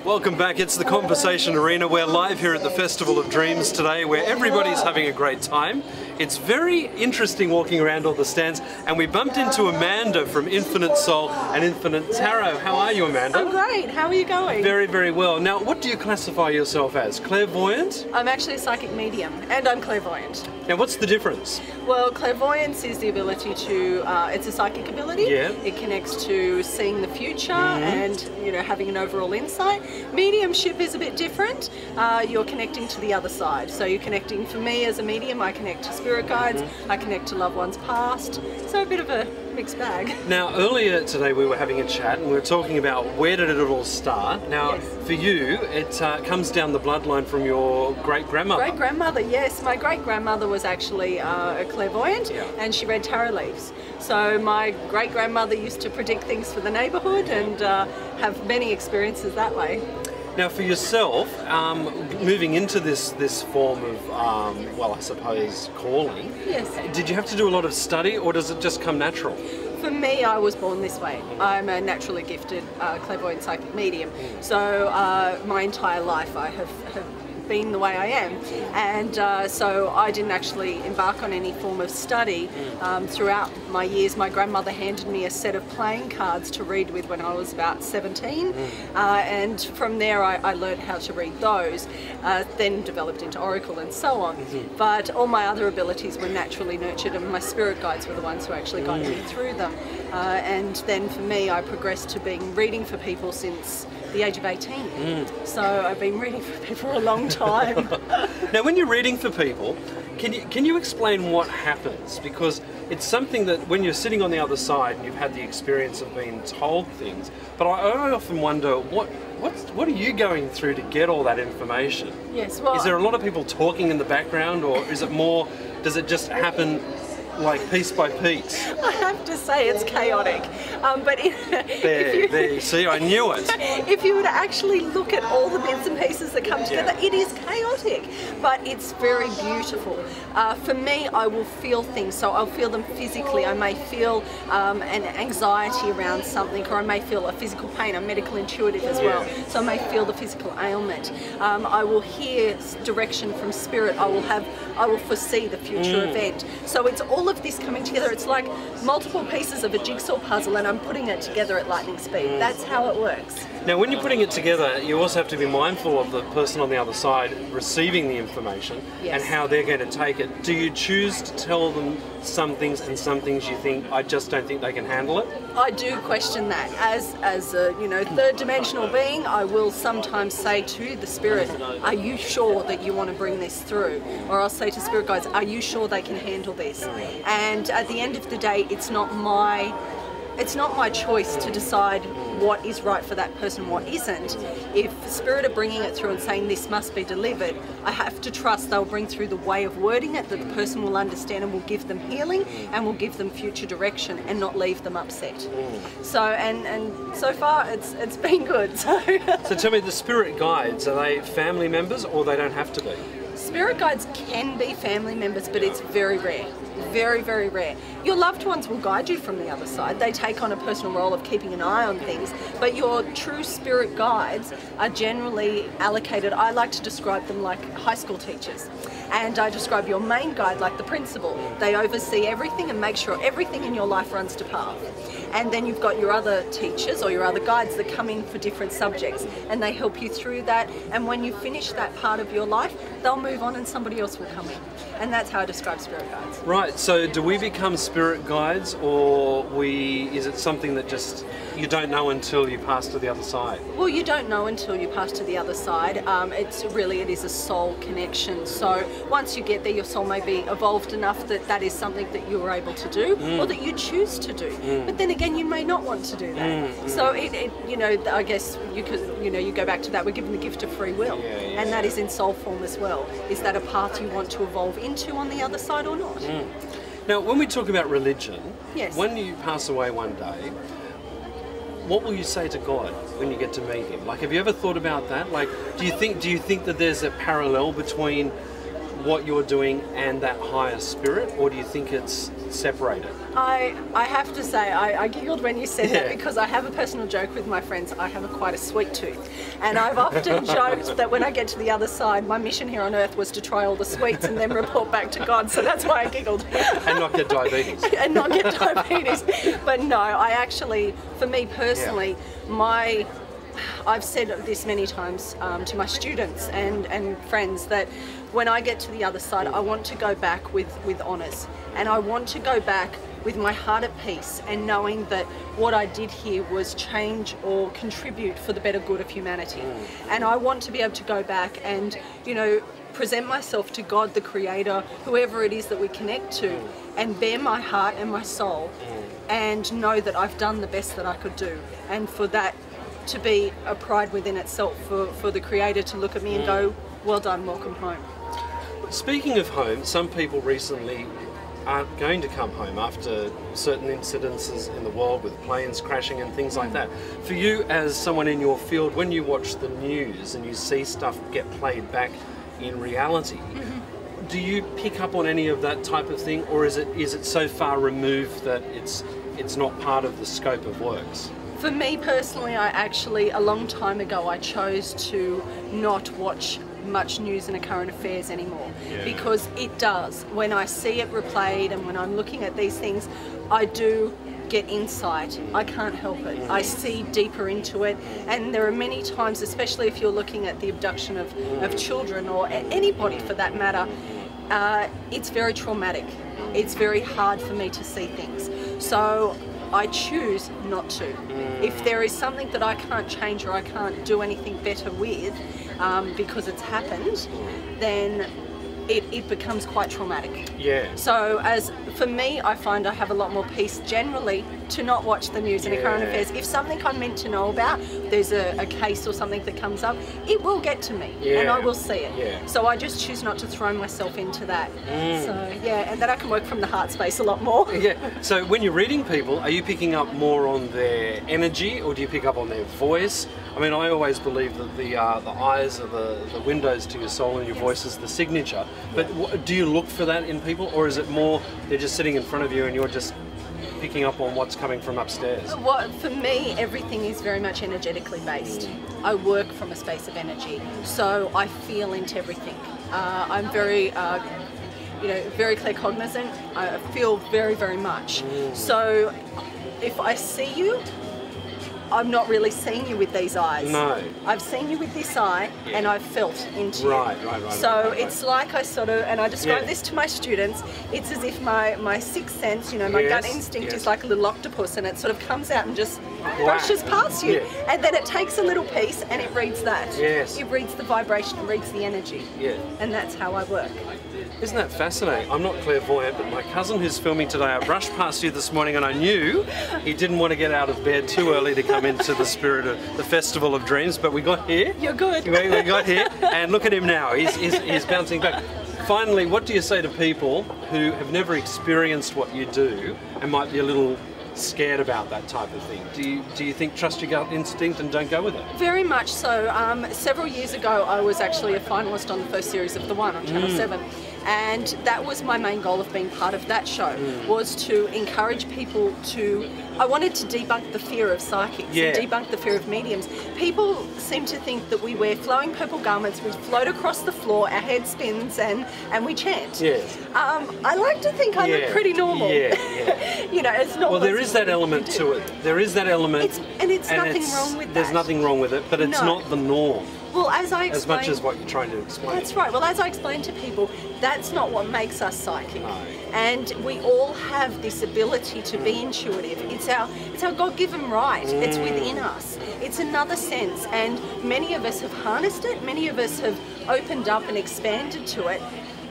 Welcome back. It's the Conversation Arena. We're live here at the Festival of Dreams today, where everybody's having a great time. It's very interesting walking around all the stands, and we bumped into Amanda from Infinite Soul and Infinite Tarot. How are you, Amanda? I'm great. How are you going? Very, very well. Now, what do you classify yourself as? Clairvoyant? I'm actually a psychic medium, and I'm clairvoyant. Now, what's the difference? Well, clairvoyance is the ability to, it's a psychic ability. Yeah. It connects to seeing the future and, having an overall insight. Mediumship is a bit different. You're connecting to the other side. So you're connecting, for me as a medium, I connect to spirit guides, I connect to loved ones past. So a bit of a mixed bag. Now, earlier today we were having a chat and we were talking about where did it all start. Now, Yes. for you, it comes down the bloodline from your great-grandmother. Great-grandmother, yes. My great-grandmother was actually a clairvoyant, and she read tarot leaves. So my great-grandmother used to predict things for the neighbourhood and have many experiences that way. Now, for yourself, moving into this form of, well, I suppose, calling, Yes. did you have to do a lot of study, or does it just come natural? For me, I was born this way. I'm a naturally gifted clairvoyant psychic medium. So my entire life I have been the way I am, and so I didn't actually embark on any form of study throughout my years. My grandmother handed me a set of playing cards to read with when I was about 17, and from there I learned how to read those, then developed into oracle and so on. But all my other abilities were naturally nurtured, and my spirit guides were the ones who actually guided me through them. And then for me, I progressed to being reading for people since the age of 18. So I've been reading for people for a long time. Now, when you're reading for people, can you explain what happens? Because it's something that when you're sitting on the other side and you've had the experience of being told things, but I often wonder what are you going through to get all that information? Yes, well, is there a lot of people talking in the background, or is it more, does it just happen like piece by piece? I have to say it's chaotic. But see, I knew it. If you were to actually look at all the bits and pieces that come together, it is chaotic, but it's very beautiful. For me, I will feel things, so I'll feel them physically. I may feel an anxiety around something, or I may feel a physical pain. I'm medical intuitive as well, so I may feel the physical ailment. I will hear direction from spirit. I will foresee the future event. So it's all of this coming together. It's like multiple pieces of a jigsaw puzzle, and I'm putting it together at lightning speed. That's how it works. Now, when you're putting it together, you also have to be mindful of the person on the other side receiving the information and how they're going to take it. Do you choose to tell them some things, and some things you think, I just don't think they can handle it? I do question that. As a third dimensional being, I will sometimes say to the spirit, are you sure that you want to bring this through? Or I'll say to spirit guides, are you sure they can handle this? And at the end of the day, it's not my choice to decide what is right for that person, what isn't. If spirit are bringing it through and saying this must be delivered, I have to trust they'll bring through the way of wording it that the person will understand and will give them healing and will give them future direction and not leave them upset. So and so far it's been good. So tell me, the spirit guides, are they family members, or they don't have to be? Spirit guides can be family members, but it's very rare. Very, very rare. Your loved ones will guide you from the other side. They take on a personal role of keeping an eye on things, but your true spirit guides are generally allocated. I like to describe them like high school teachers, and I describe your main guide like the principal. They oversee everything and make sure everything in your life runs to path. And then you've got your other teachers or your other guides that come in for different subjects, and they help you through that. And when you finish that part of your life, they'll move on and somebody else will come in. And that's how I describe spirit guides. Right, so do we become spirit guides, or is it something that just you don't know until you pass to the other side? Well, you don't know until you pass to the other side. It is a soul connection. So once you get there, your soul may be evolved enough that is something that you are able to do, or that you choose to do. But then again, you may not want to do that. So I guess you could, you go back to that. We're given the gift of free will, and that is in soul form as well. Is that a path you want to evolve into on the other side or not? Now, when we talk about religion, when you pass away one day, what will you say to God when you get to meet him? Like, have you ever thought about that? Like, do you think that there's a parallel between what you're doing and that higher spirit, or do you think it's separate it? I have to say, I giggled when you said that Yeah. because I have a personal joke with my friends. I have quite a sweet tooth. And I've often joked that when I get to the other side, my mission here on earth was to try all the sweets and then report back to God. So that's why I giggled. And not get diabetes. And not get diabetes. But no, I actually, for me personally, I've said this many times to my students and friends that when I get to the other side, I want to go back with honours. And I want to go back with my heart at peace and knowing that what I did here was change or contribute for the better good of humanity. And I want to be able to go back and, you know, present myself to God, the Creator, whoever it is that we connect to, and bare my heart and my soul and know that I've done the best that I could do. And for that to be a pride within itself, for the Creator to look at me and go, well done, welcome home. Speaking of home, some people recently aren't going to come home after certain incidences in the world with planes crashing and things like that. For you as someone in your field, when you watch the news and you see stuff get played back in reality, do you pick up on any of that type of thing, or is it so far removed that it's not part of the scope of works? For me personally, I actually, a long time ago, I chose to not watch much news and current affairs anymore, because it does. When I see it replayed and when I'm looking at these things, I do get insight. I can't help it. I see deeper into it, and there are many times, especially if you're looking at the abduction of children or anybody for that matter, it's very traumatic. It's very hard for me to see things. So I choose not to. If there is something that I can't change or I can't do anything better with because it's happened, then it becomes quite traumatic. Yeah. So as for me, I find I have a lot more peace generally to not watch the news and the current affairs. If something I'm meant to know about, there's a case or something that comes up, it will get to me and I will see it. So I just choose not to throw myself into that. So yeah, and then I can work from the heart space a lot more. So when you're reading people, are you picking up more on their energy, or do you pick up on their voice? I mean, I always believe that the eyes are the windows to your soul and your voice is the signature. But do you look for that in people, or is it more they're just sitting in front of you and you're just picking up on what's coming from upstairs? Well, for me, everything is very much energetically based. I work from a space of energy, so I feel into everything. I'm very, very claircognizant. I feel very, very much. So if I see you, I'm not really seeing you with these eyes. No. I've seen you with this eye and I've felt into you. Right. So it's like I sort of, and I describe this to my students, it's as if my sixth sense, my gut instinct is like a little octopus, and it sort of comes out and just brushes past you. And then it takes a little piece and it reads that. It reads the vibration, it reads the energy. And that's how I work. Isn't that fascinating? I'm not clairvoyant, but my cousin who's filming today, I brushed past you this morning and I knew he didn't want to get out of bed too early to come into the spirit of the Festival of Dreams, but we got here. You're good. We got here, and look at him now. He's bouncing back. Finally, what do you say to people who have never experienced what you do and might be a little scared about that type of thing? Do you think trust your gut instinct and don't go with it? Very much so. Several years ago, I was actually a finalist on the first series of The One on Channel 7. And that was my main goal of being part of that show, was to encourage people to, I wanted to debunk the fear of psychics, and debunk the fear of mediums. People seem to think that we wear flowing purple garments, we float across the floor, our head spins, and we chant. I like to think I look pretty normal. It's not. Well, there is that element to it. There is that element. It's nothing wrong with that. There's nothing wrong with it, but it's not the norm. Well, as I explained, as much as what you're trying to explain. That's right. Well, as I explained to people, that's not what makes us psychic. And we all have this ability to be intuitive. It's our God-given right. It's within us. It's another sense, and many of us have harnessed it. Many of us have opened up and expanded to it.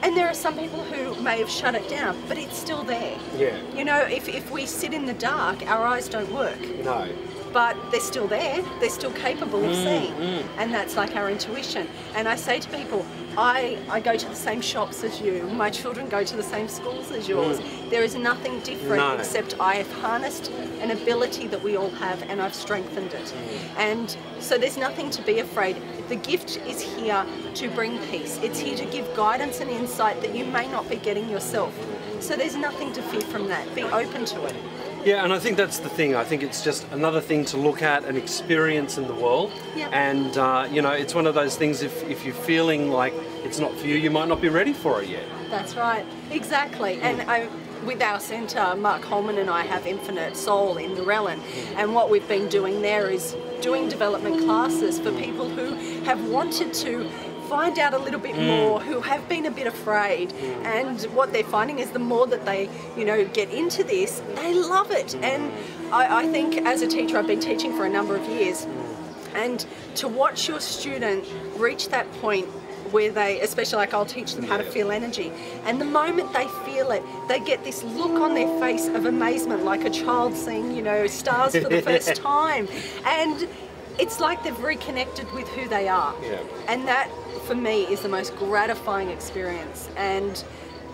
And there are some people who may have shut it down, but it's still there. If we sit in the dark, our eyes don't work. No. But they're still there, they're still capable of seeing, and that's like our intuition. And I say to people, I go to the same shops as you, my children go to the same schools as yours. There is nothing different except I have harnessed an ability that we all have, and I've strengthened it. And so there's nothing to be afraid. The gift is here to bring peace. It's here to give guidance and insight that you may not be getting yourself. So there's nothing to fear from that. Be open to it. Yeah, and I think that's the thing. I think it's just another thing to look at and experience in the world. Yep. And, you know, it's one of those things, if you're feeling like it's not for you, you might not be ready for it yet. That's right, exactly. And with our centre, Mark Holman and I have Infinite Soul in Narellan, and what we've been doing there is doing development classes for people who have wanted to find out a little bit more, who have been a bit afraid, and what they're finding is the more that they, you know, get into this, they love it. And I think as a teacher, I've been teaching for a number of years, and to watch your student reach that point where they, especially like I'll teach them how to feel energy, and the moment they feel it, they get this look on their face of amazement, like a child seeing, you know, stars for the first time, and it's like they've reconnected with who they are. Yeah. And that, for me, is the most gratifying experience. And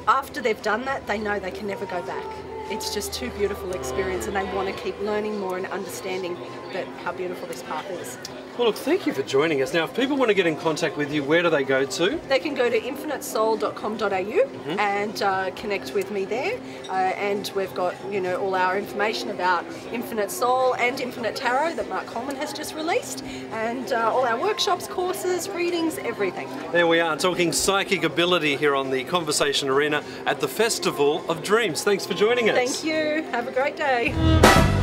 after they've done that, they know they can never go back. It's just too beautiful experience, and they want to keep learning more and understanding that how beautiful this path is. Well, look, thank you for joining us. Now, if people want to get in contact with you, where do they go to? They can go to infinitesoul.com.au and connect with me there. And we've got, you know, all our information about Infinite Soul and Infinite Tarot that Mark Holman has just released, and all our workshops, courses, readings, everything. There we are, talking psychic ability here on the Conversation Arena at the Festival of Dreams. Thanks for joining us. Thank you. Have a great day.